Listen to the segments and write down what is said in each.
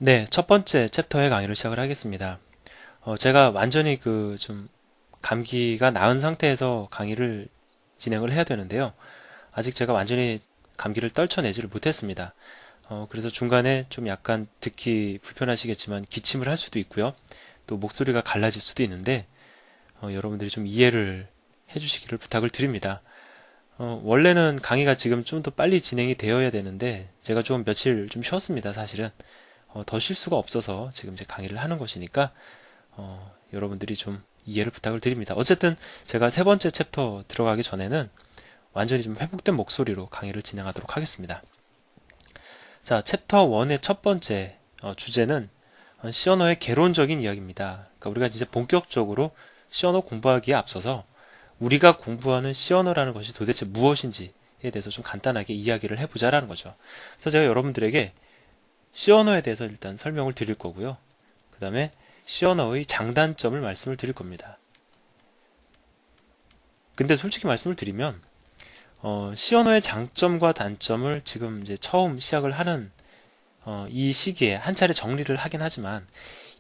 네, 첫 번째 챕터의 강의를 시작을 하겠습니다. 제가 완전히 좀 감기가 나은 상태에서 강의를 진행을 해야 되는데요. 아직 제가 완전히 감기를 떨쳐내지를 못했습니다. 그래서 중간에 좀 약간 듣기 불편하시겠지만 기침을 할 수도 있고요. 또 목소리가 갈라질 수도 있는데 여러분들이 좀 이해를 해주시기를 부탁을 드립니다. 원래는 강의가 지금 좀 더 빨리 진행이 되어야 되는데 제가 좀 며칠 좀 쉬었습니다, 사실은. 더 쉴 수가 없어서 지금 제 강의를 하는 것이니까 여러분들이 좀 이해를 부탁을 드립니다. 어쨌든 제가 세 번째 챕터 들어가기 전에는 완전히 좀 회복된 목소리로 강의를 진행하도록 하겠습니다. 자, 챕터 1의 첫 번째 주제는 시언어의 개론적인 이야기입니다. 그러니까 우리가 진짜 본격적으로 시언어 공부하기에 앞서서 우리가 공부하는 시언어라는 것이 도대체 무엇인지에 대해서 좀 간단하게 이야기를 해보자라는 거죠. 그래서 제가 여러분들에게 시언어에 대해서 일단 설명을 드릴 거고요. 그 다음에 시언어의 장단점을 말씀을 드릴 겁니다. 근데 솔직히 말씀을 드리면 시언어의 장점과 단점을 지금 이제 처음 시작을 하는 이 시기에 한 차례 정리를 하긴 하지만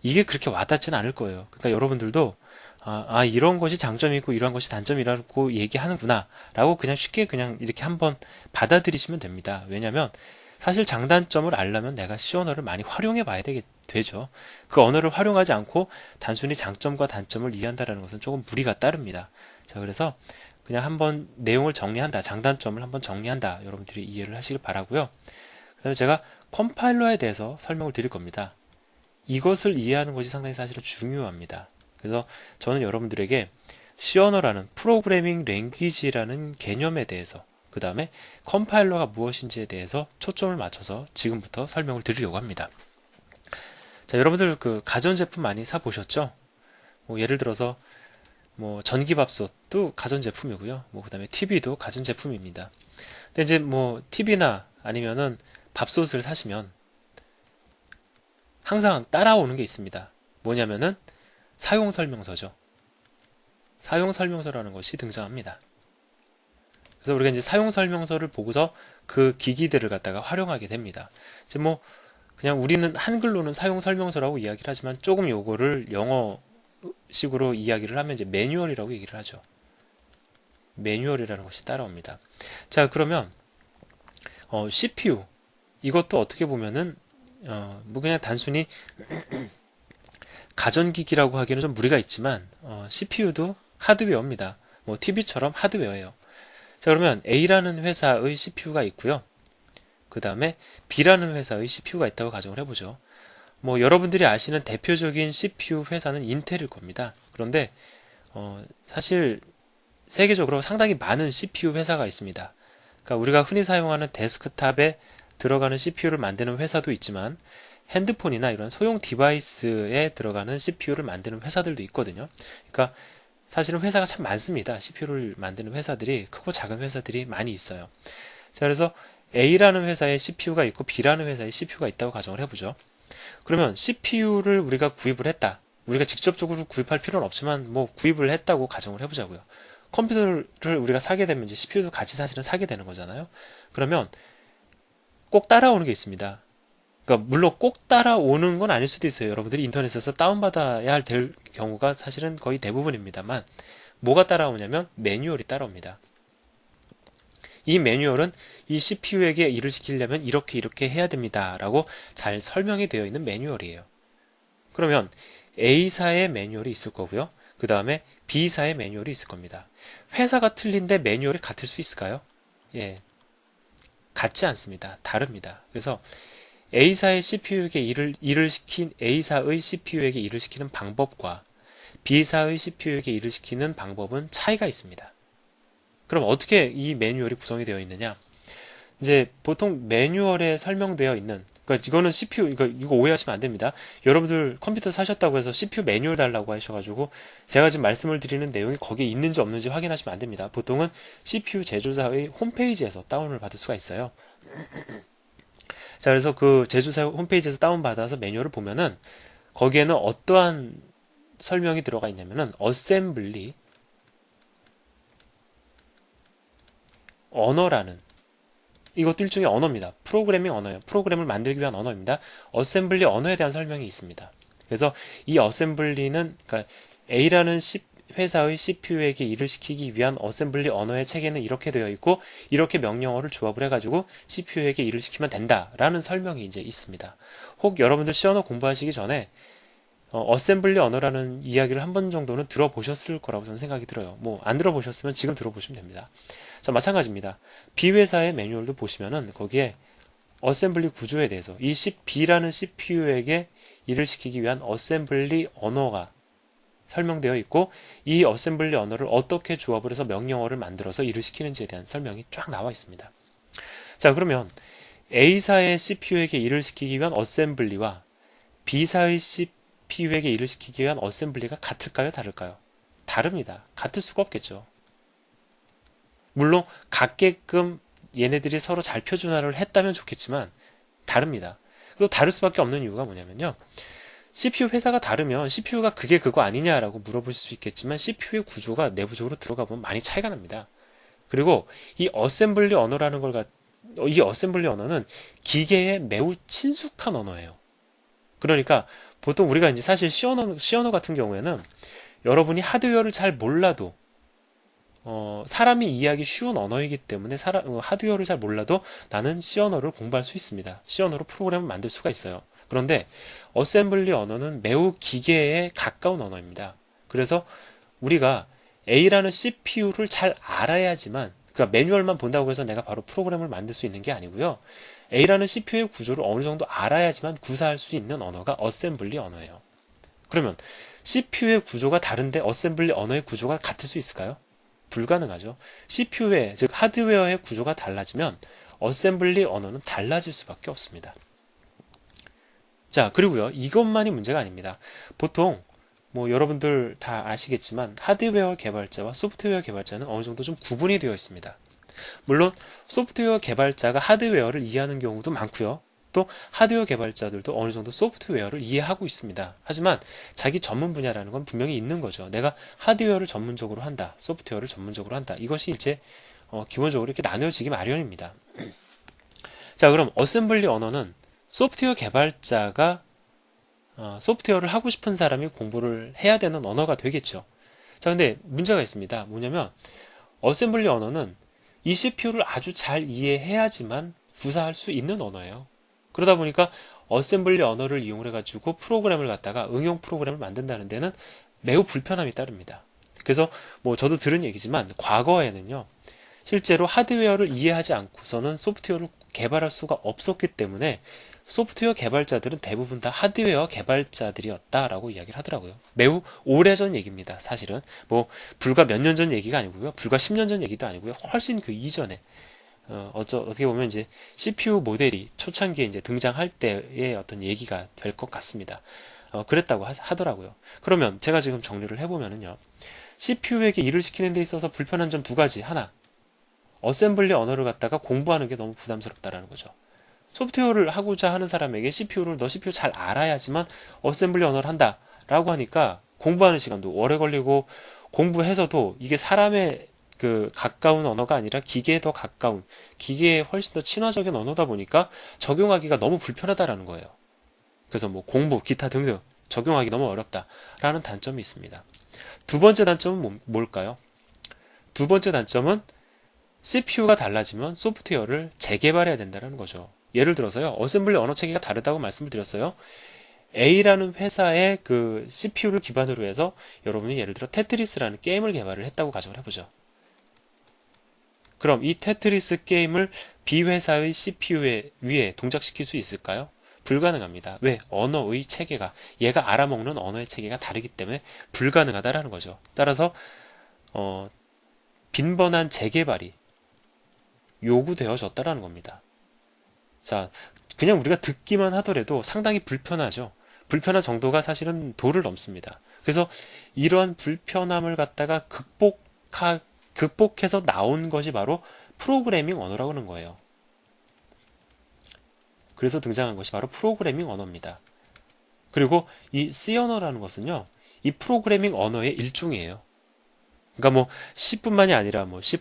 이게 그렇게 와닿지는 않을 거예요. 그러니까 여러분들도 이런 것이 장점이고 이런 것이 단점이라고 얘기하는구나 라고 그냥 쉽게 그냥 이렇게 한번 받아들이시면 됩니다. 왜냐하면 사실 장단점을 알려면 내가 C 언어를 많이 활용해 봐야 되죠. 그 언어를 활용하지 않고 단순히 장점과 단점을 이해한다는 것은 조금 무리가 따릅니다. 자, 그래서 그냥 한번 내용을 정리한다, 장단점을 한번 정리한다, 여러분들이 이해를 하시길 바라고요. 그다음에 제가 컴파일러에 대해서 설명을 드릴 겁니다. 이것을 이해하는 것이 상당히 사실은 중요합니다. 그래서 저는 여러분들에게 C 언어라는 프로그래밍 랭귀지라는 개념에 대해서 그 다음에 컴파일러가 무엇인지에 대해서 초점을 맞춰서 지금부터 설명을 드리려고 합니다. 자, 여러분들 그 가전제품 많이 사 보셨죠? 뭐 예를 들어서 뭐 전기밥솥도 가전제품이고요. 뭐 그다음에 TV도 가전제품입니다. 근데 이제 뭐 TV나 아니면은 밥솥을 사시면 항상 따라오는 게 있습니다. 뭐냐면은 사용 설명서죠. 사용 설명서라는 것이 등장합니다. 그래서 우리가 이제 사용 설명서를 보고서 그 기기들을 갖다가 활용하게 됩니다. 이제 뭐 그냥 우리는 한글로는 사용 설명서라고 이야기를 하지만 조금 요거를 영어식으로 이야기를 하면 이제 매뉴얼이라고 얘기를 하죠. 매뉴얼이라는 것이 따라옵니다. 자, 그러면 CPU 이것도 어떻게 보면은 뭐 그냥 단순히 가전기기라고 하기에는 좀 무리가 있지만 CPU도 하드웨어입니다. 뭐 TV처럼 하드웨어예요. 자, 그러면 A라는 회사의 CPU가 있고요. 그 다음에 B라는 회사의 CPU가 있다고 가정을 해보죠. 뭐 여러분들이 아시는 대표적인 CPU 회사는 인텔일 겁니다. 그런데 사실 세계적으로 상당히 많은 CPU 회사가 있습니다. 그러니까 우리가 흔히 사용하는 데스크탑에 들어가는 CPU를 만드는 회사도 있지만 핸드폰이나 이런 소형 디바이스에 들어가는 CPU를 만드는 회사들도 있거든요. 그러니까 사실은 회사가 참 많습니다. CPU를 만드는 회사들이 크고 작은 회사들이 많이 있어요. 자, 그래서 A라는 회사에 CPU가 있고 B라는 회사에 CPU가 있다고 가정을 해보죠. 그러면 CPU를 우리가 구입을 했다. 우리가 직접적으로 구입할 필요는 없지만 뭐 구입을 했다고 가정을 해보자고요. 컴퓨터를 우리가 사게 되면 이제 CPU도 같이 사실은 사게 되는 거잖아요. 그러면 꼭 따라오는 게 있습니다. 그러니까 물론 꼭 따라오는 건 아닐 수도 있어요. 여러분들이 인터넷에서 다운받아야 될 경우가 사실은 거의 대부분입니다만 뭐가 따라오냐면 매뉴얼이 따라옵니다. 이 매뉴얼은 이 CPU에게 일을 시키려면 이렇게 이렇게 해야 됩니다. 라고 잘 설명이 되어 있는 매뉴얼이에요. 그러면 A사의 매뉴얼이 있을 거고요. 그 다음에 B사의 매뉴얼이 있을 겁니다. 회사가 틀린데 매뉴얼이 같을 수 있을까요? 예, 같지 않습니다. 다릅니다. 그래서 A사의 CPU에게 A사의 CPU에게 일을 시키는 방법과 B사의 CPU에게 일을 시키는 방법은 차이가 있습니다. 그럼 어떻게 이 매뉴얼이 구성이 되어 있느냐? 이제 보통 매뉴얼에 설명되어 있는, 그러니까 이거는 CPU, 이거 오해하시면 안 됩니다. 여러분들 컴퓨터 사셨다고 해서 CPU 매뉴얼 달라고 하셔가지고 제가 지금 말씀을 드리는 내용이 거기에 있는지 없는지 확인하시면 안 됩니다. 보통은 CPU 제조사의 홈페이지에서 다운을 받을 수가 있어요. 자, 그래서 그 제조사 홈페이지에서 다운받아서 매뉴얼을 보면은 거기에는 어떠한 설명이 들어가 있냐면은 이것도 일종의 언어입니다. 프로그래밍 언어예요. 프로그램을 만들기 위한 언어입니다. 어셈블리 언어에 대한 설명이 있습니다. 그래서 이 어셈블리는 그러니까 A라는 회사의 CPU에게 일을 시키기 위한 어셈블리 언어의 체계는 이렇게 되어 있고 이렇게 명령어를 조합을 해가지고 CPU에게 일을 시키면 된다라는 설명이 이제 있습니다. 혹 여러분들 C 언어 공부하시기 전에 어셈블리 언어라는 이야기를 한 번 정도는 들어보셨을 거라고 저는 생각이 들어요. 뭐 안 들어보셨으면 지금 들어보시면 됩니다. 자, 마찬가지입니다. B 회사의 매뉴얼도 보시면은 거기에 어셈블리 구조에 대해서 이 B라는 CPU에게 일을 시키기 위한 어셈블리 언어가 설명되어 있고 이 어셈블리 언어를 어떻게 조합을 해서 명령어를 만들어서 일을 시키는지에 대한 설명이 쫙 나와 있습니다. 자, 그러면 A사의 CPU에게 일을 시키기 위한 어셈블리와 B사의 CPU에게 일을 시키기 위한 어셈블리가 같을까요? 다를까요? 다릅니다. 같을 수가 없겠죠. 물론 같게끔 얘네들이 서로 잘 표준화를 했다면 좋겠지만 다릅니다. 그리고 다를 수밖에 없는 이유가 뭐냐면요. CPU 회사가 다르면 CPU가 그게 그거 아니냐라고 물어보실 수 있겠지만 CPU의 구조가 내부적으로 들어가 보면 많이 차이가 납니다. 그리고 이 어셈블리 언어는 기계에 매우 친숙한 언어예요. 그러니까 보통 우리가 이제 사실 C 언어 같은 경우에는 여러분이 하드웨어를 잘 몰라도 사람이 이해하기 쉬운 언어이기 때문에 하드웨어를 잘 몰라도 나는 C 언어를 공부할 수 있습니다. C 언어로 프로그램을 만들 수가 있어요. 그런데 어셈블리 언어는 매우 기계에 가까운 언어입니다. 그래서 우리가 A라는 CPU를 잘 알아야지만, 그러니까 매뉴얼만 본다고 해서 내가 바로 프로그램을 만들 수 있는 게 아니고요. A라는 CPU의 구조를 어느 정도 알아야지만 구사할 수 있는 언어가 어셈블리 언어예요. 그러면 CPU의 구조가 다른데 어셈블리 언어의 구조가 같을 수 있을까요? 불가능하죠. CPU의, 즉 하드웨어의 구조가 달라지면 어셈블리 언어는 달라질 수밖에 없습니다. 자, 그리고요, 이것만이 문제가 아닙니다. 보통 뭐 여러분들 다 아시겠지만 하드웨어 개발자와 소프트웨어 개발자는 어느 정도 좀 구분이 되어 있습니다. 물론 소프트웨어 개발자가 하드웨어를 이해하는 경우도 많고요. 또 하드웨어 개발자들도 어느 정도 소프트웨어를 이해하고 있습니다. 하지만 자기 전문 분야라는 건 분명히 있는 거죠. 내가 하드웨어를 전문적으로 한다, 소프트웨어를 전문적으로 한다. 이것이 이제 기본적으로 이렇게 나뉘어지기 마련입니다. 자, 그럼 어셈블리 언어는 소프트웨어 개발자가 소프트웨어를 하고 싶은 사람이 공부를 해야 되는 언어가 되겠죠. 자, 근데 문제가 있습니다. 뭐냐면 어셈블리 언어는 이 CPU를 아주 잘 이해해야지만 구사할 수 있는 언어예요. 그러다 보니까 어셈블리 언어를 이용을 해가지고 프로그램을 갖다가 응용 프로그램을 만든다는 데는 매우 불편함이 따릅니다. 그래서 뭐 저도 들은 얘기지만 과거에는요, 실제로 하드웨어를 이해하지 않고서는 소프트웨어를 개발할 수가 없었기 때문에 소프트웨어 개발자들은 대부분 다 하드웨어 개발자들이었다라고 이야기를 하더라고요. 매우 오래전 얘기입니다. 사실은 뭐 불과 몇 년 전 얘기가 아니고요, 불과 10년 전 얘기도 아니고요, 훨씬 그 이전에 어떻게 보면 이제 CPU 모델이 초창기에 이제 등장할 때의 어떤 얘기가 될 것 같습니다. 그랬다고 하더라고요. 그러면 제가 지금 정리를 해보면은요, CPU에게 일을 시키는 데 있어서 불편한 점 두 가지. 하나, 어셈블리 언어를 갖다가 공부하는 게 너무 부담스럽다라는 거죠. 소프트웨어를 하고자 하는 사람에게 너 CPU 잘 알아야지만 어셈블리 언어를 한다 라고 하니까 공부하는 시간도 오래 걸리고, 공부해서도 이게 사람의 그 가까운 언어가 아니라 기계에 더 가까운, 기계에 훨씬 더 친화적인 언어다 보니까 적용하기가 너무 불편하다라는 거예요. 그래서 뭐 공부, 기타 등등 적용하기 너무 어렵다라는 단점이 있습니다. 두 번째 단점은 뭘까요? 두 번째 단점은 CPU가 달라지면 소프트웨어를 재개발해야 된다는 거죠. 예를 들어서요, 어셈블리 언어 체계가 다르다고 말씀을 드렸어요. A라는 회사의 그 CPU를 기반으로 해서 여러분이 예를 들어 테트리스라는 게임을 개발을 했다고 가정을 해보죠. 그럼 이 테트리스 게임을 B 회사의 CPU 위에 동작시킬 수 있을까요? 불가능합니다. 왜? 언어의 체계가, 얘가 알아먹는 언어의 체계가 다르기 때문에 불가능하다라는 거죠. 따라서 빈번한 재개발이 요구되어졌다라는 겁니다. 자, 그냥 우리가 듣기만 하더라도 상당히 불편하죠. 불편한 정도가 사실은 도를 넘습니다. 그래서 이러한 불편함을 갖다가 극복해서 나온 것이 바로 프로그래밍 언어라고 하는 거예요. 그래서 등장한 것이 바로 프로그래밍 언어입니다. 그리고 이 C 언어라는 것은요, 이 프로그래밍 언어의 일종이에요. 그러니까 뭐 C뿐만이 아니라 뭐 C++,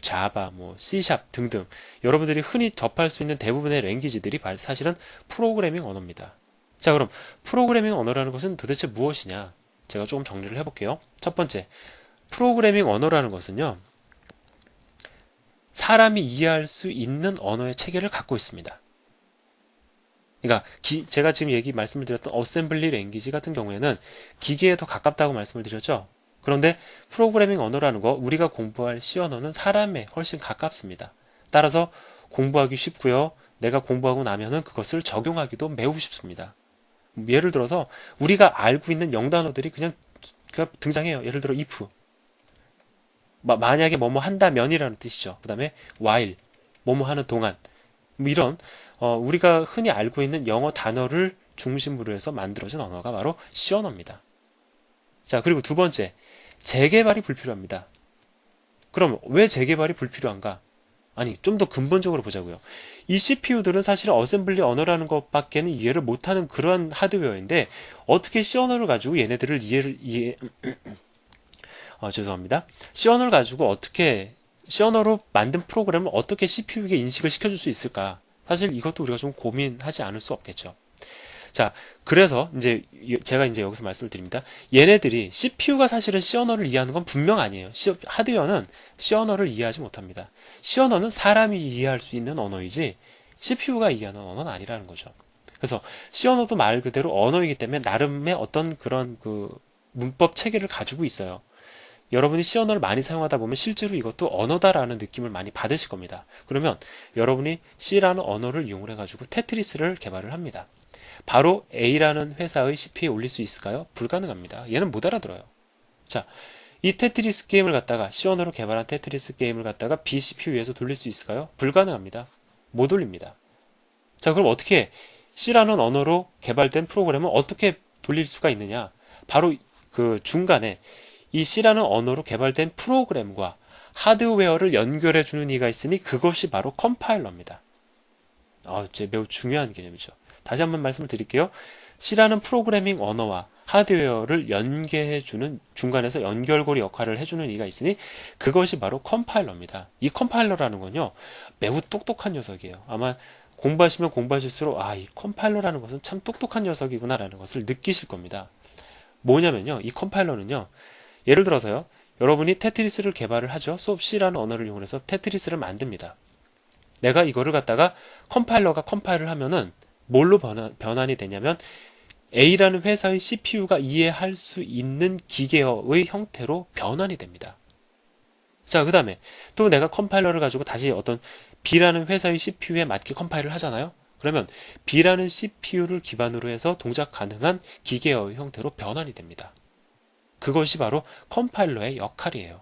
자바, 뭐 C# 등등 여러분들이 흔히 접할 수 있는 대부분의 랭귀지들이 사실은 프로그래밍 언어입니다. 자, 그럼 프로그래밍 언어라는 것은 도대체 무엇이냐? 제가 조금 정리를 해볼게요. 첫 번째, 프로그래밍 언어라는 것은요, 사람이 이해할 수 있는 언어의 체계를 갖고 있습니다. 그러니까 제가 지금 말씀을 드렸던 어셈블리 랭귀지 같은 경우에는 기계에 더 가깝다고 말씀을 드렸죠. 그런데 프로그래밍 언어라는 거, 우리가 공부할 C 언어는 사람에 훨씬 가깝습니다. 따라서 공부하기 쉽고요. 내가 공부하고 나면은 그것을 적용하기도 매우 쉽습니다. 예를 들어서 우리가 알고 있는 영단어들이 그냥 등장해요. 예를 들어 if, 만약에 뭐뭐 한다면이라는 뜻이죠. 그 다음에 while, 뭐뭐 하는 동안, 뭐 이런 우리가 흔히 알고 있는 영어 단어를 중심으로 해서 만들어진 언어가 바로 C 언어입니다. 자, 그리고 두 번째, 재개발이 불필요합니다. 그럼 왜 재개발이 불필요한가? 아니, 좀 더 근본적으로 보자고요. 이 CPU들은 사실 어셈블리 언어라는 것밖에는 이해를 못하는 그러한 하드웨어인데 어떻게 C 언어를 가지고 얘네들을 죄송합니다. C 언어를 가지고 어떻게 C 언어로 만든 프로그램을 어떻게 CPU에게 인식을 시켜줄 수 있을까? 사실 이것도 우리가 좀 고민하지 않을 수 없겠죠. 자, 그래서 제가 여기서 말씀을 드립니다. 얘네들이 CPU가 사실은 C 언어를 이해하는 건 분명 아니에요. 하드웨어는 C 언어를 이해하지 못합니다. C 언어는 사람이 이해할 수 있는 언어이지 CPU가 이해하는 언어는 아니라는 거죠. 그래서 C 언어도 말 그대로 언어이기 때문에 나름의 어떤 그런 그 문법 체계를 가지고 있어요. 여러분이 C 언어를 많이 사용하다 보면 실제로 이것도 언어다라는 느낌을 많이 받으실 겁니다. 그러면 여러분이 C라는 언어를 이용을 해가지고 테트리스를 개발을 합니다. 바로 A라는 회사의 CPU에 올릴 수 있을까요? 불가능합니다. 얘는 못 알아들어요. 자, 이 테트리스 게임을 갖다가 C 언어로 개발한 테트리스 게임을 갖다가 B CPU에서 돌릴 수 있을까요? 불가능합니다. 못 올립니다. 자, 그럼 어떻게 C라는 언어로 개발된 프로그램을 어떻게 돌릴 수가 있느냐? 바로 그 중간에 이 C라는 언어로 개발된 프로그램과 하드웨어를 연결해주는 이가 있으니 그것이 바로 컴파일러입니다. 매우 중요한 개념이죠. 다시 한번 말씀을 드릴게요. C라는 프로그래밍 언어와 하드웨어를 연계해주는 중간에서 연결고리 역할을 해주는 이가 있으니 그것이 바로 컴파일러입니다. 이 컴파일러라는 건요, 매우 똑똑한 녀석이에요. 아마 공부하시면 공부하실수록 이 컴파일러라는 것은 참 똑똑한 녀석이구나라는 것을 느끼실 겁니다. 뭐냐면요, 이 컴파일러는요, 예를 들어서요, 여러분이 테트리스를 개발을 하죠. C라는 언어를 이용해서 테트리스를 만듭니다. 내가 이거를 갖다가 컴파일러가 컴파일을 하면은 뭘로 변환이 되냐면 A라는 회사의 CPU가 이해할 수 있는 기계어의 형태로 변환이 됩니다. 자, 그 다음에 또 내가 컴파일러를 가지고 다시 어떤 B라는 회사의 CPU에 맞게 컴파일을 하잖아요. 그러면 B라는 CPU를 기반으로 해서 동작 가능한 기계어의 형태로 변환이 됩니다. 그것이 바로 컴파일러의 역할이에요.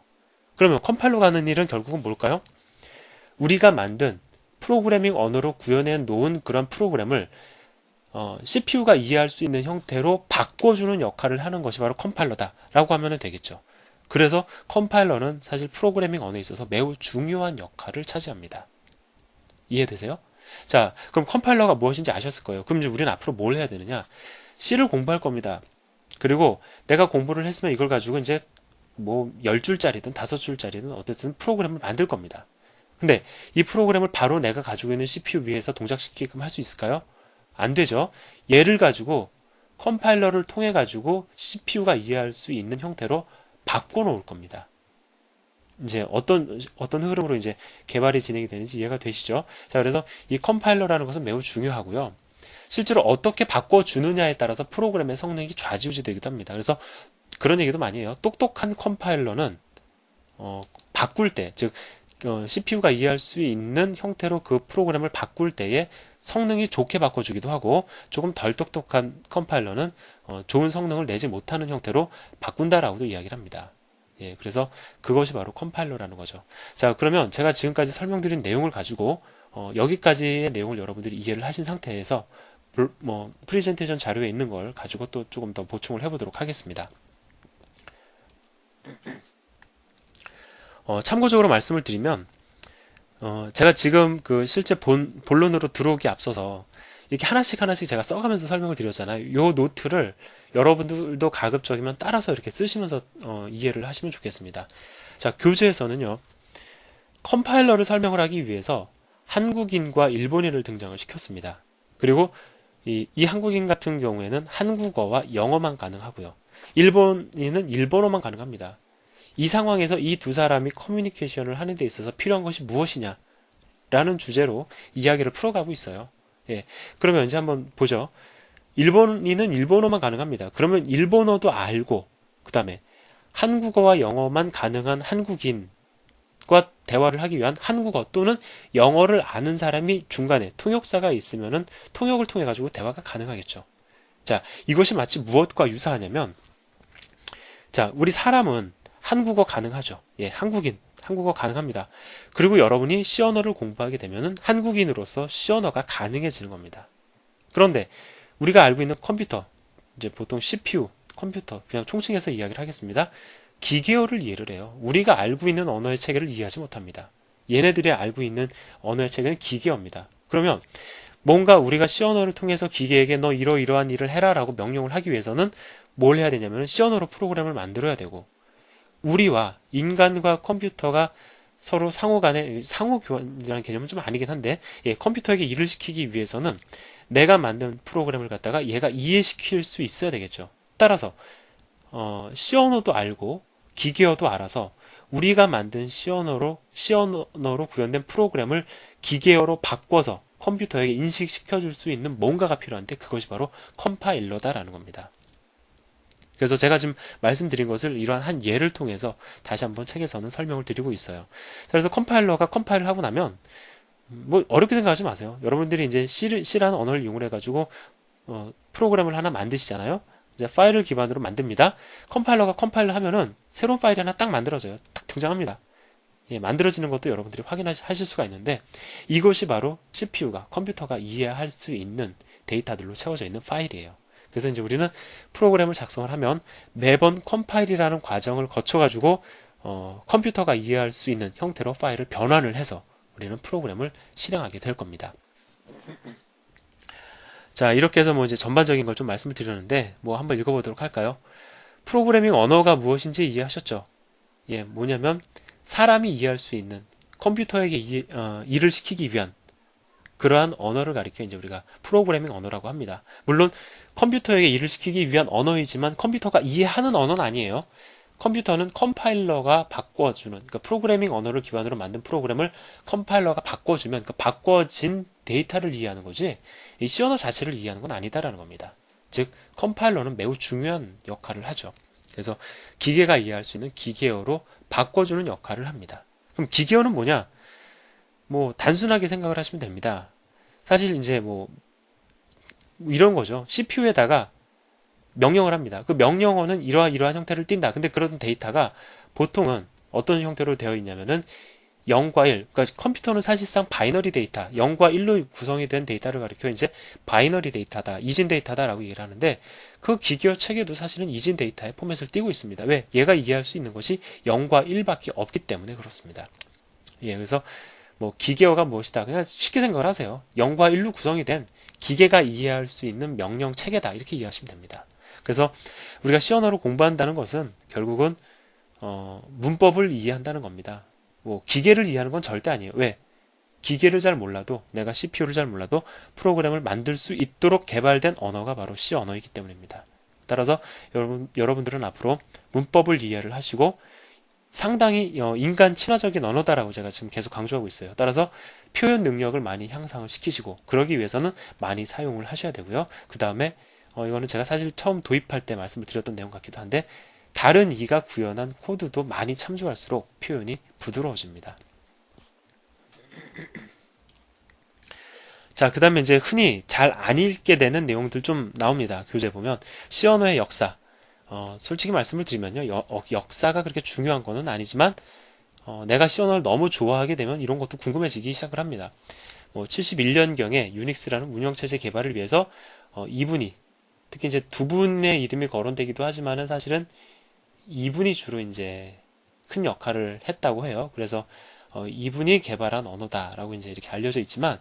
그러면 컴파일러가 하는 일은 결국은 뭘까요? 우리가 만든 프로그래밍 언어로 구현해 놓은 그런 프로그램을 CPU가 이해할 수 있는 형태로 바꿔주는 역할을 하는 것이 바로 컴파일러다라고 하면 되겠죠. 그래서 컴파일러는 사실 프로그래밍 언어에 있어서 매우 중요한 역할을 차지합니다. 이해되세요? 자, 그럼 컴파일러가 무엇인지 아셨을 거예요. 그럼 이제 우리는 앞으로 뭘 해야 되느냐? C를 공부할 겁니다. 그리고 내가 공부를 했으면 이걸 가지고 이제 뭐 10줄짜리든 5줄짜리든 어쨌든 프로그램을 만들 겁니다. 근데 이 프로그램을 바로 내가 가지고 있는 CPU 위에서 동작시키게끔 할 수 있을까요? 안 되죠. 얘를 가지고 컴파일러를 통해 가지고 CPU가 이해할 수 있는 형태로 바꿔 놓을 겁니다. 이제 어떤 흐름으로 이제 개발이 진행이 되는지 이해가 되시죠? 자, 그래서 이 컴파일러라는 것은 매우 중요하고요. 실제로 어떻게 바꿔주느냐에 따라서 프로그램의 성능이 좌지우지되기도 합니다. 그래서 그런 얘기도 많이 해요. 똑똑한 컴파일러는 바꿀 때, 즉 CPU가 이해할 수 있는 형태로 그 프로그램을 바꿀 때에 성능이 좋게 바꿔주기도 하고, 조금 덜 똑똑한 컴파일러는 좋은 성능을 내지 못하는 형태로 바꾼다라고도 이야기를 합니다. 예, 그래서 그것이 바로 컴파일러라는 거죠. 자, 그러면 제가 지금까지 설명드린 내용을 가지고 여기까지의 내용을 여러분들이 이해를 하신 상태에서 프레젠테이션 자료에 있는 걸 가지고 또 조금 더 보충을 해보도록 하겠습니다. 참고적으로 말씀을 드리면 제가 지금 그 실제 본론으로 들어오기 앞서서 이렇게 하나씩 하나씩 제가 써가면서 설명을 드렸잖아요. 요 노트를 여러분들도 가급적이면 따라서 이렇게 쓰시면서 이해를 하시면 좋겠습니다. 자, 교재에서는요, 컴파일러를 설명을 하기 위해서 한국인과 일본인을 등장을 시켰습니다. 그리고 이 한국인 같은 경우에는 한국어와 영어만 가능하고요. 일본인은 일본어만 가능합니다. 이 상황에서 이 두 사람이 커뮤니케이션을 하는 데 있어서 필요한 것이 무엇이냐 라는 주제로 이야기를 풀어가고 있어요. 예, 그러면 이제 한번 보죠. 일본인은 일본어만 가능합니다. 그러면 일본어도 알고 그 다음에 한국어와 영어만 가능한 한국인과 대화를 하기 위한 한국어 또는 영어를 아는 사람이 중간에 통역사가 있으면은 통역을 통해 가지고 대화가 가능하겠죠. 자, 이것이 마치 무엇과 유사하냐면, 자, 우리 사람은 한국어 가능하죠. 예, 한국어 가능합니다. 그리고 여러분이 C 언어를 공부하게 되면은 한국인으로서 C 언어가 가능해지는 겁니다. 그런데 우리가 알고 있는 컴퓨터, 이제 보통 CPU, 컴퓨터, 그냥 총칭해서 이야기를 하겠습니다. 기계어를 이해를 해요. 우리가 알고 있는 언어의 체계를 이해하지 못합니다. 얘네들이 알고 있는 언어의 체계는 기계어입니다. 그러면 뭔가 우리가 C 언어를 통해서 기계에게 너 이러이러한 일을 해라 라고 명령을 하기 위해서는 뭘 해야 되냐면 C 언어로 프로그램을 만들어야 되고, 우리와 인간과 컴퓨터가 서로 상호교환이라는 개념은 좀 아니긴 한데, 예, 컴퓨터에게 일을 시키기 위해서는 내가 만든 프로그램을 갖다가 얘가 이해시킬 수 있어야 되겠죠. 따라서 C 언어도 알고 기계어도 알아서 우리가 만든 C 언어로 구현된 프로그램을 기계어로 바꿔서 컴퓨터에게 인식시켜 줄 수 있는 뭔가가 필요한데, 그것이 바로 컴파일러다라는 겁니다. 그래서 제가 지금 말씀드린 것을 이러한 한 예를 통해서 다시 한번 책에서는 설명을 드리고 있어요. 그래서 컴파일러가 컴파일을 하고 나면 뭐 어렵게 생각하지 마세요. 여러분들이 이제 C라는 언어를 이용을 해가지고 프로그램을 하나 만드시잖아요. 이제 파일을 기반으로 만듭니다. 컴파일러가 컴파일을 하면은 새로운 파일이 하나 딱 만들어져요. 딱 등장합니다. 예, 만들어지는 것도 여러분들이 확인하실 수가 있는데, 이것이 바로 CPU가, 컴퓨터가 이해할 수 있는 데이터들로 채워져 있는 파일이에요. 그래서 이제 우리는 프로그램을 작성을 하면 매번 컴파일이라는 과정을 거쳐가지고 컴퓨터가 이해할 수 있는 형태로 파일을 변환을 해서 우리는 프로그램을 실행하게 될 겁니다. 자, 이렇게 해서 뭐 이제 전반적인 걸 좀 말씀을 드렸는데, 뭐 한번 읽어보도록 할까요? 프로그래밍 언어가 무엇인지 이해하셨죠? 예, 뭐냐면 사람이 이해할 수 있는, 컴퓨터에게 일을 시키기 위한 그러한 언어를 가리켜 이제 우리가 프로그래밍 언어라고 합니다. 물론 컴퓨터에게 일을 시키기 위한 언어이지만 컴퓨터가 이해하는 언어는 아니에요. 컴퓨터는 컴파일러가 바꿔주는, 그러니까 프로그래밍 언어를 기반으로 만든 프로그램을 컴파일러가 바꿔주면 그 바꿔진 데이터를 이해하는 거지, 이 C 언어 자체를 이해하는 건 아니다라는 겁니다. 즉 컴파일러는 매우 중요한 역할을 하죠. 그래서 기계가 이해할 수 있는 기계어로 바꿔주는 역할을 합니다. 그럼 기계어는 뭐냐? 뭐 단순하게 생각을 하시면 됩니다. 사실 이제 뭐 이런 거죠. CPU에다가 명령을 합니다. 그 명령어는 이러한 형태를 띈다. 근데 그런 데이터가 보통은 어떤 형태로 되어 있냐면은 0과 1. 그러니까 컴퓨터는 사실상 바이너리 데이터, 0과 1로 구성이 된 데이터를 가리켜 이제 바이너리 데이터다, 이진 데이터다라고 얘기를 하는데, 그 기계어 체계도 사실은 이진 데이터의 포맷을 띄고 있습니다. 왜? 얘가 이해할 수 있는 것이 0과 1밖에 없기 때문에 그렇습니다. 예, 그래서 뭐 기계어가 무엇이다. 그냥 쉽게 생각을 하세요. 0과 1로 구성이 된 기계가 이해할 수 있는 명령 체계다. 이렇게 이해하시면 됩니다. 그래서 우리가 C 언어로 공부한다는 것은 결국은 문법을 이해한다는 겁니다. 뭐 기계를 이해하는 건 절대 아니에요. 왜? 기계를 잘 몰라도, 내가 CPU를 잘 몰라도 프로그램을 만들 수 있도록 개발된 언어가 바로 C 언어이기 때문입니다. 따라서 여러분들은 앞으로 문법을 이해를 하시고 상당히 인간 친화적인 언어다라고 제가 지금 계속 강조하고 있어요. 따라서 표현 능력을 많이 향상을 시키시고, 그러기 위해서는 많이 사용을 하셔야 되고요. 그 다음에 이거는 제가 사실 처음 도입할 때 말씀을 드렸던 내용 같기도 한데, 다른 이가 구현한 코드도 많이 참조할수록 표현이 부드러워집니다. 자, 그 다음에 이제 흔히 잘 안 읽게 되는 내용들 좀 나옵니다. 교재 보면 C 언어의 역사. 솔직히 말씀을 드리면요, 역사가 그렇게 중요한 거는 아니지만 내가 C 언어를 너무 좋아하게 되면 이런 것도 궁금해지기 시작을 합니다. 71년경에 유닉스라는 운영체제 개발을 위해서 이분이, 특히 이제 두 분의 이름이 거론되기도 하지만은 사실은 이분이 주로 이제 큰 역할을 했다고 해요. 그래서 이분이 개발한 언어다라고 이제 이렇게 알려져 있지만,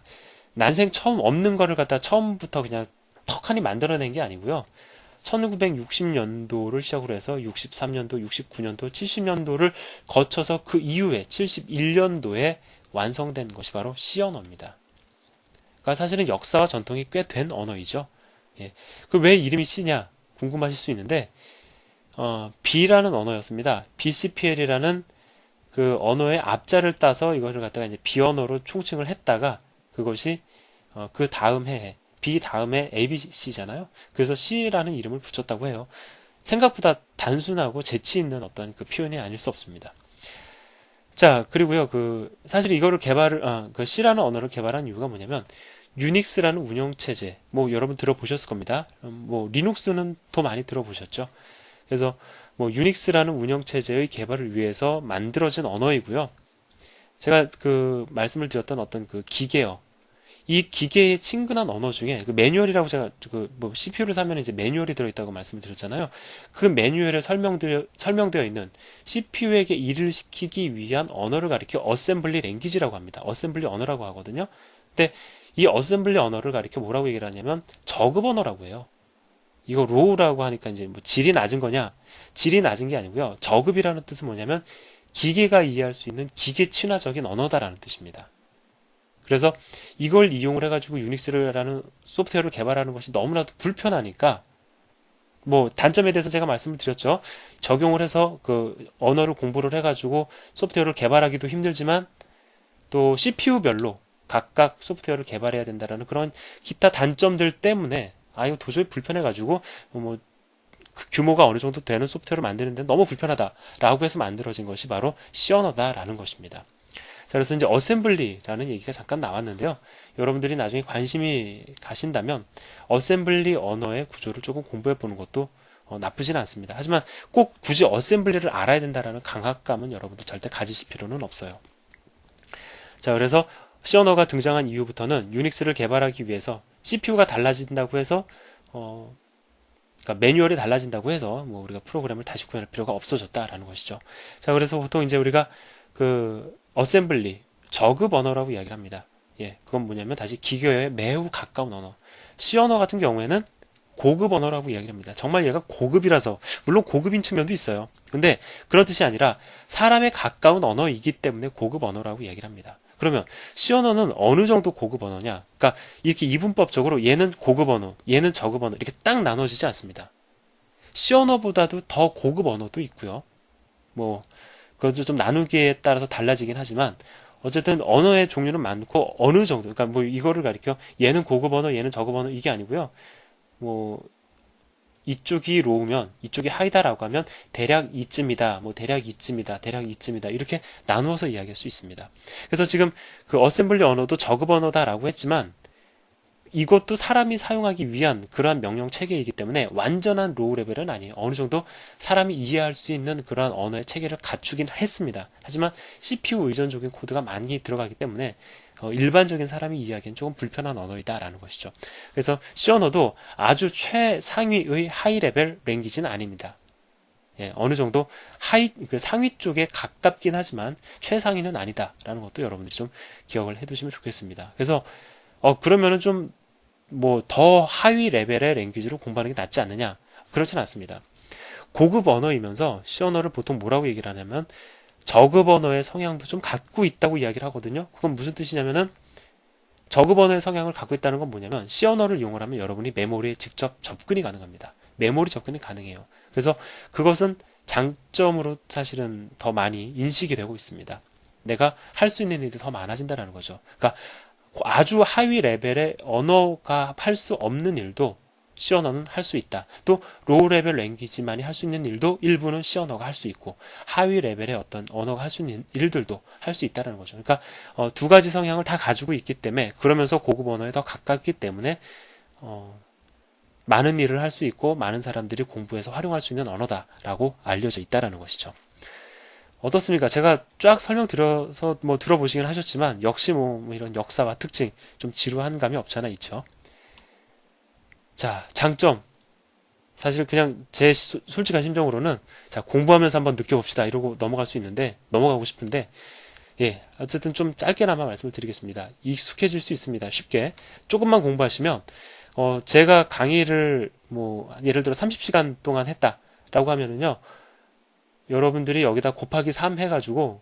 난생 처음 없는 거를 갖다 처음부터 그냥 턱하니 만들어낸 게 아니고요. 1960년도를 시작으로 해서 63년도, 69년도, 70년도를 거쳐서 그 이후에 71년도에 완성된 것이 바로 C 언어입니다. 그러니까 사실은 역사와 전통이 꽤 된 언어이죠. 예. 그 왜 이름이 C냐 궁금하실 수 있는데 B라는 언어였습니다. BCPL이라는 그 언어의 앞자를 따서 이것을 갖다가 이제 B 언어로 총칭을 했다가 그것이 그 다음 해에 B 다음에 ABC잖아요. 그래서 C라는 이름을 붙였다고 해요. 생각보다 단순하고 재치 있는 어떤 그 표현이 아닐 수 없습니다. 자, 그리고요, 사실 이거를 그 C라는 언어를 개발한 이유가 뭐냐면, 유닉스라는 운영체제, 뭐, 여러분 들어보셨을 겁니다. 뭐, 리눅스는 더 많이 들어보셨죠. 그래서, 뭐, 유닉스라는 운영체제의 개발을 위해서 만들어진 언어이고요. 제가 말씀을 드렸던 어떤 그 기계어, 이 기계에 친근한 언어 중에 그 매뉴얼이라고 제가 뭐 CPU를 사면 이제 매뉴얼이 들어있다고 말씀을 드렸잖아요. 그 매뉴얼에 설명되어 있는 CPU에게 일을 시키기 위한 언어를 가리켜 어셈블리 랭귀지라고 합니다. 어셈블리 언어라고 하거든요. 근데 이 어셈블리 언어를 가리켜 뭐라고 얘기를 하냐면 저급 언어라고 해요. 이거 로우라고 하니까 이제 뭐 질이 낮은 거냐? 질이 낮은 게 아니고요. 저급이라는 뜻은 뭐냐면 기계가 이해할 수 있는 기계 친화적인 언어다라는 뜻입니다. 그래서 이걸 이용을 해가지고 유닉스라는 소프트웨어를 개발하는 것이 너무나도 불편하니까 뭐 단점에 대해서 제가 말씀을 드렸죠. 적용을 해서 그 언어를 공부를 해가지고 소프트웨어를 개발하기도 힘들지만 또 CPU별로 각각 소프트웨어를 개발해야 된다라는 그런 기타 단점들 때문에 이거 도저히 불편해가지고 뭐 그 규모가 어느 정도 되는 소프트웨어를 만드는데 너무 불편하다라고 해서 만들어진 것이 바로 C 언어다라는 것입니다. 자, 그래서 이제 어셈블리라는 얘기가 잠깐 나왔는데요. 여러분들이 나중에 관심이 가신다면 어셈블리 언어의 구조를 조금 공부해 보는 것도 나쁘진 않습니다. 하지만 꼭 굳이 어셈블리를 알아야 된다라는 강압감은 여러분도 절대 가지실 필요는 없어요. 자, 그래서 C 언어가 등장한 이후부터는 유닉스를 개발하기 위해서 CPU가 달라진다고 해서 그러니까 매뉴얼이 달라진다고 해서 뭐 우리가 프로그램을 다시 구현할 필요가 없어졌다라는 것이죠. 자, 그래서 보통 이제 우리가 어셈블리, 저급 언어라고 이야기를 합니다. 예, 그건 뭐냐면 다시 기계에 매우 가까운 언어. C 언어 같은 경우에는 고급 언어라고 이야기를 합니다. 정말 얘가 고급이라서, 물론 고급인 측면도 있어요. 근데 그런 뜻이 아니라 사람에 가까운 언어이기 때문에 고급 언어라고 이야기를 합니다. 그러면 C 언어는 어느 정도 고급 언어냐? 그러니까 이렇게 이분법적으로 얘는 고급 언어, 얘는 저급 언어 이렇게 딱 나눠지지 않습니다. C 언어보다도 더 고급 언어도 있고요. 뭐 그것도 좀 나누기에 따라서 달라지긴 하지만 어쨌든 언어의 종류는 많고 어느 정도 그러니까 뭐 이거를 가리켜 얘는 고급 언어 얘는 저급 언어 이게 아니고요. 뭐 이쪽이 로우면 이쪽이 하이다라고 하면 대략 이쯤이다 뭐 대략 이쯤이다 대략 이쯤이다 이렇게 나누어서 이야기할 수 있습니다. 그래서 지금 그 어셈블리 언어도 저급 언어다라고 했지만 이것도 사람이 사용하기 위한 그러한 명령 체계이기 때문에 완전한 로우 레벨은 아니에요. 어느 정도 사람이 이해할 수 있는 그러한 언어의 체계를 갖추긴 했습니다. 하지만 CPU 의존적인 코드가 많이 들어가기 때문에 일반적인 사람이 이해하기엔 조금 불편한 언어이다라는 것이죠. 그래서 C 언어도 아주 최상위의 하이 레벨 랭귀지는 아닙니다. 예, 어느 정도 그 상위 쪽에 가깝긴 하지만 최상위는 아니다라는 것도 여러분들이 좀 기억을 해두시면 좋겠습니다. 그래서 그러면은 좀 뭐 더 하위 레벨의 랭귀지로 공부하는 게 낫지 않느냐? 그렇진 않습니다. 고급 언어이면서 C 언어를 보통 뭐라고 얘기를 하냐면 저급 언어의 성향도 좀 갖고 있다고 이야기를 하거든요. 그건 무슨 뜻이냐면은 저급 언어의 성향을 갖고 있다는 건 뭐냐면 C 언어를 이용을 하면 여러분이 메모리에 직접 접근이 가능합니다. 메모리 접근이 가능해요. 그래서 그것은 장점으로 사실은 더 많이 인식이 되고 있습니다. 내가 할 수 있는 일이 더 많아진다는 거죠. 그러니까 아주 하위 레벨의 언어가 할 수 없는 일도 C 언어는 할 수 있다. 또 로우 레벨 랭귀지만이 할 수 있는 일도 일부는 C 언어가 할 수 있고 하위 레벨의 어떤 언어가 할 수 있는 일들도 할 수 있다는 거죠. 그러니까 두 가지 성향을 다 가지고 있기 때문에 그러면서 고급 언어에 더 가깝기 때문에 많은 일을 할 수 있고 많은 사람들이 공부해서 활용할 수 있는 언어다라고 알려져 있다는 것이죠. 어떻습니까? 제가 쫙 설명드려서 뭐 들어보시긴 하셨지만 역시 뭐 이런 역사와 특징 좀 지루한 감이 없지 않아 있죠. 자, 장점. 사실 그냥 제 솔직한 심정으로는 자, 공부하면서 한번 느껴봅시다 이러고 넘어갈 수 있는데 넘어가고 싶은데 예, 어쨌든 좀 짧게나마 말씀을 드리겠습니다. 익숙해질 수 있습니다. 쉽게. 조금만 공부하시면, 제가 강의를 예를 들어 30시간 동안 했다라고 하면은요, 여러분들이 여기다 곱하기 3 해가지고,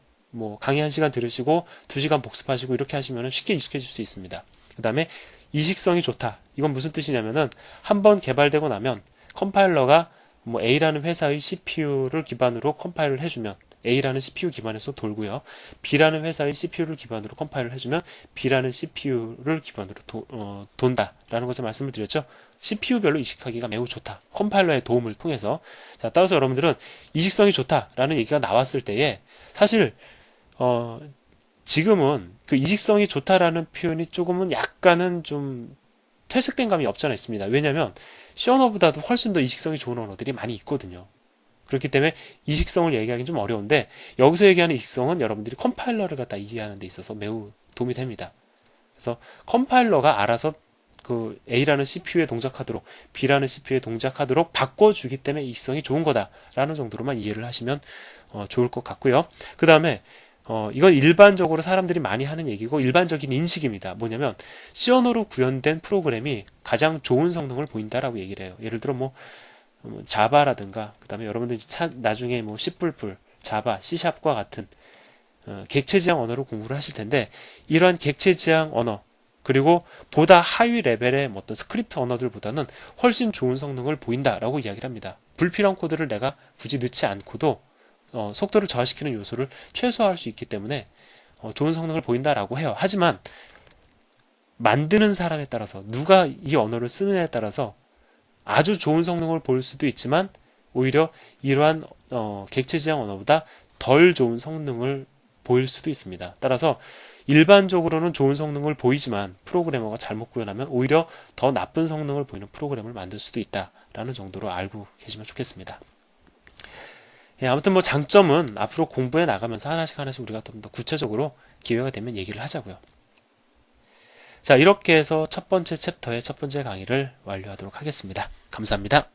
강의 1시간 들으시고, 2시간 복습하시고, 이렇게 하시면은 쉽게 익숙해질 수 있습니다. 그 다음에, 이식성이 좋다. 이건 무슨 뜻이냐면은, 한번 개발되고 나면, 컴파일러가 A라는 회사의 CPU를 기반으로 컴파일을 해주면, A라는 CPU 기반에서 돌고요. B라는 회사의 CPU를 기반으로 컴파일을 해주면 B라는 CPU를 기반으로 돈다라는 것을 말씀을 드렸죠. CPU별로 이식하기가 매우 좋다. 컴파일러의 도움을 통해서. 자, 따라서 여러분들은 이식성이 좋다라는 얘기가 나왔을 때에 사실 지금은 그 이식성이 좋다라는 표현이 조금은 약간은 좀 퇴색된 감이 없지 않아 있습니다. 왜냐하면 C 언어보다도 훨씬 더 이식성이 좋은 언어들이 많이 있거든요. 그렇기 때문에 이식성을 얘기하기는 좀 어려운데 여기서 얘기하는 이식성은 여러분들이 컴파일러를 갖다 이해하는 데 있어서 매우 도움이 됩니다. 그래서 컴파일러가 알아서 그 A라는 CPU에 동작하도록 B라는 CPU에 동작하도록 바꿔주기 때문에 이식성이 좋은 거다라는 정도로만 이해를 하시면 좋을 것 같고요. 그 다음에 이건 일반적으로 사람들이 많이 하는 얘기고 일반적인 인식입니다. 뭐냐면 C 언어로 구현된 프로그램이 가장 좋은 성능을 보인다라고 얘기를 해요. 예를 들어 자바라든가 그다음에 여러분들이 나중에 C++, 자바, C샵과 같은 객체지향 언어로 공부를 하실 텐데 이러한 객체지향 언어 그리고 보다 하위 레벨의 어떤 스크립트 언어들보다는 훨씬 좋은 성능을 보인다라고 이야기를 합니다. 불필요한 코드를 내가 굳이 넣지 않고도 속도를 저하시키는 요소를 최소화할 수 있기 때문에 좋은 성능을 보인다라고 해요. 하지만 만드는 사람에 따라서 누가 이 언어를 쓰느냐에 따라서 아주 좋은 성능을 보일 수도 있지만 오히려 이러한 객체지향 언어보다 덜 좋은 성능을 보일 수도 있습니다. 따라서 일반적으로는 좋은 성능을 보이지만 프로그래머가 잘못 구현하면 오히려 더 나쁜 성능을 보이는 프로그램을 만들 수도 있다라는 정도로 알고 계시면 좋겠습니다. 예, 아무튼 장점은 앞으로 공부해 나가면서 하나씩 우리가 좀 더 구체적으로 기회가 되면 얘기를 하자고요. 자, 이렇게 해서 첫 번째 챕터의 첫 번째 강의를 완료하도록 하겠습니다. 감사합니다.